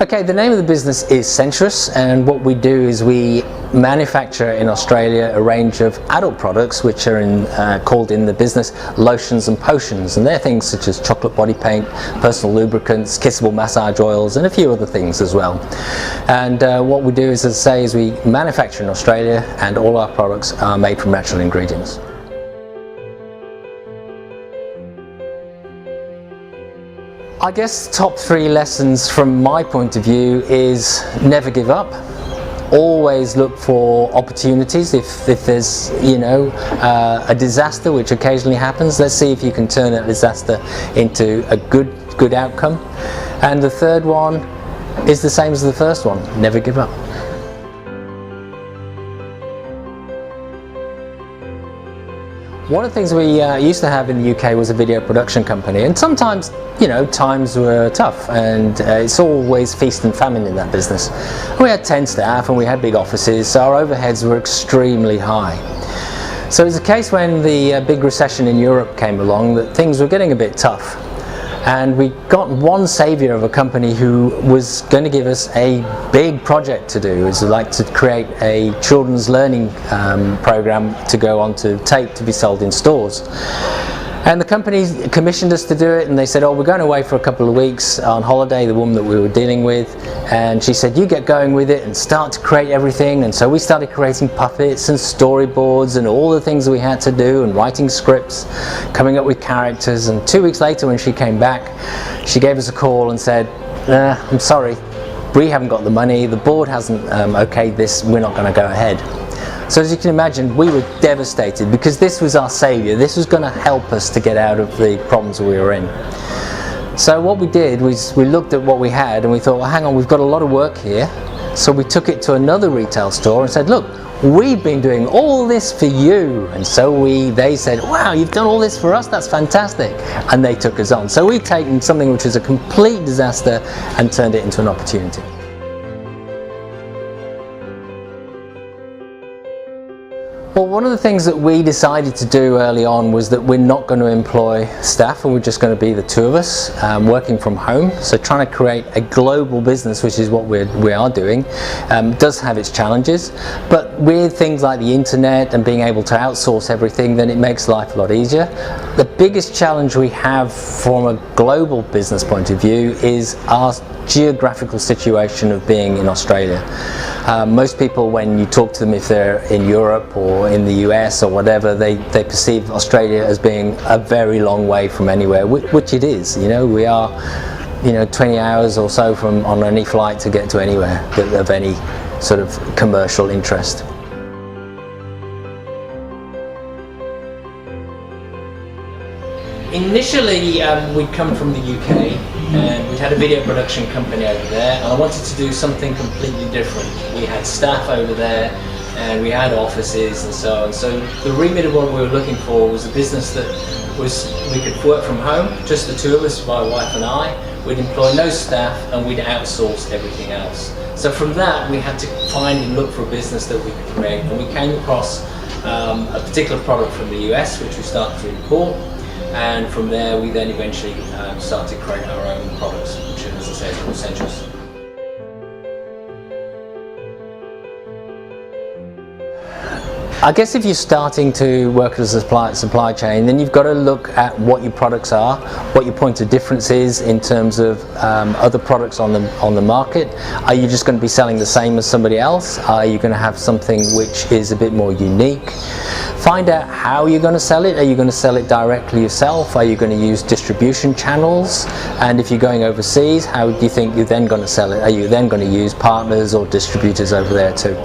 Okay, the name of the business is Sensuous, and what we do is we manufacture in Australia a range of adult products which are called in the business lotions and potions, and they're things such as chocolate body paint, personal lubricants, kissable massage oils, and a few other things as well. And what we do is, as I say, is we manufacture in Australia, and all our products are made from natural ingredients. I guess top 3 lessons from my point of view is never give up. Always look for opportunities. If there's a disaster, which occasionally happens, let's see if you can turn that disaster into a good outcome. And the third one is the same as the first one: never give up. One of the things we used to have in the UK was a video production company, and sometimes, times were tough, and it's always feast and famine in that business. We had 10 staff and we had big offices, so our overheads were extremely high. So it was a case when the big recession in Europe came along that things were getting a bit tough. And we got one saviour of a company who was going to give us a big project to do. It was like to create a children's learning program to go on to tape to be sold in stores. And the company commissioned us to do it, and they said, we're going away for a couple of weeks on holiday, the woman that we were dealing with, and she said, you get going with it and start to create everything. And so we started creating puppets and storyboards and all the things that we had to do, and writing scripts, coming up with characters. And 2 weeks later, when she came back, she gave us a call and said, I'm sorry, we haven't got the money, the board hasn't okayed this, we're not going to go ahead. So as you can imagine, we were devastated, because this was our saviour. This was going to help us to get out of the problems we were in. So what we did was we looked at what we had and we thought, well, hang on, we've got a lot of work here. So we took it to another retail store and said, look, we've been doing all this for you. And so they said, wow, you've done all this for us, that's fantastic. And they took us on. So we've taken something which was a complete disaster and turned it into an opportunity. Well, one of the things that we decided to do early on was that we're not going to employ staff, and we're just going to be the 2 of us working from home. So trying to create a global business, which is what we are doing, does have its challenges. But with things like the internet and being able to outsource everything, then it makes life a lot easier. The biggest challenge we have from a global business point of view is our geographical situation of being in Australia. Most people, when you talk to them, if they're in Europe or in the US or whatever, they perceive Australia as being a very long way from anywhere, which it is. We are 20 hours or so on any flight to get to anywhere of any sort of commercial interest. Initially, we'd come from the UK, and we'd had a video production company over there, and I wanted to do something completely different. We had staff over there, and we had offices and so on. So the remit of what we were looking for was a business that we could work from home, just the 2 of us, my wife and I. We'd employ no staff, and we'd outsource everything else. So from that, we had to find and look for a business that we could create, and we came across a particular product from the US, which we started to import. And from there, we then eventually started to create our own products, which, as I say, is called Sensuous. I guess if you're starting to work as a supply chain, then you've got to look at what your products are, what your point of difference is in terms of other products on the market. Are you just going to be selling the same as somebody else? Are you going to have something which is a bit more unique? Find out how you're going to sell it. Are you going to sell it directly yourself? Are you going to use distribution channels? And if you're going overseas, how do you think you're then going to sell it? Are you then going to use partners or distributors over there too?